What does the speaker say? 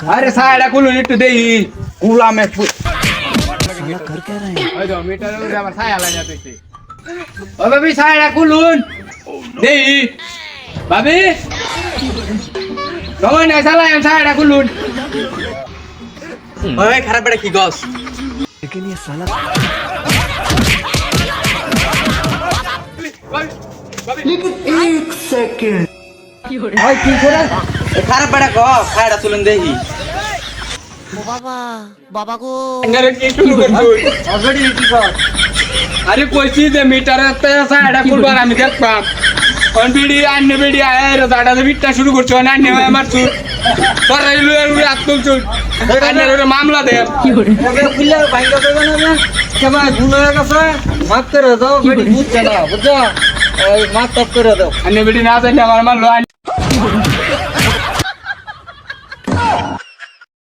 अरे साइड खुलून इट्टू देई कुला में साला कर क्या रहे हैं? ओय दो मीटर रे আমার ছায়া লাগা যাইতেছে ও ভাবি সাইড খুলুন দেই ভাবি সময় নাই সালা এম সাইড খুলুন ওই খারাপ বেটা কি গস लेकिन ये साला ওই কি করে খারাপ বেটা গ সাইড তুলুন দেই বাবা বাবা গো अंदर की शुरू कर दो ऑलरेडी की कर अरे कोई चीज है मीटर ते साइड खुलबार আমি দেখতাম কোন বিডি আন্নে বিডি আয় রে দাঁড়া বিটটা শুরু করছো না আন্নে আমার চুল তোর রেলু রেলু আত্মল চুল আন্নে রে মামলা দে কি করে খুললে ভাইগা দেবে না কেবা ভুল হয়ে গেছে মাফ করে দাও বিডি বুঝছ না বুঝছো মাফ করে দাও আন্নে বিডি না জানি আমার মারলো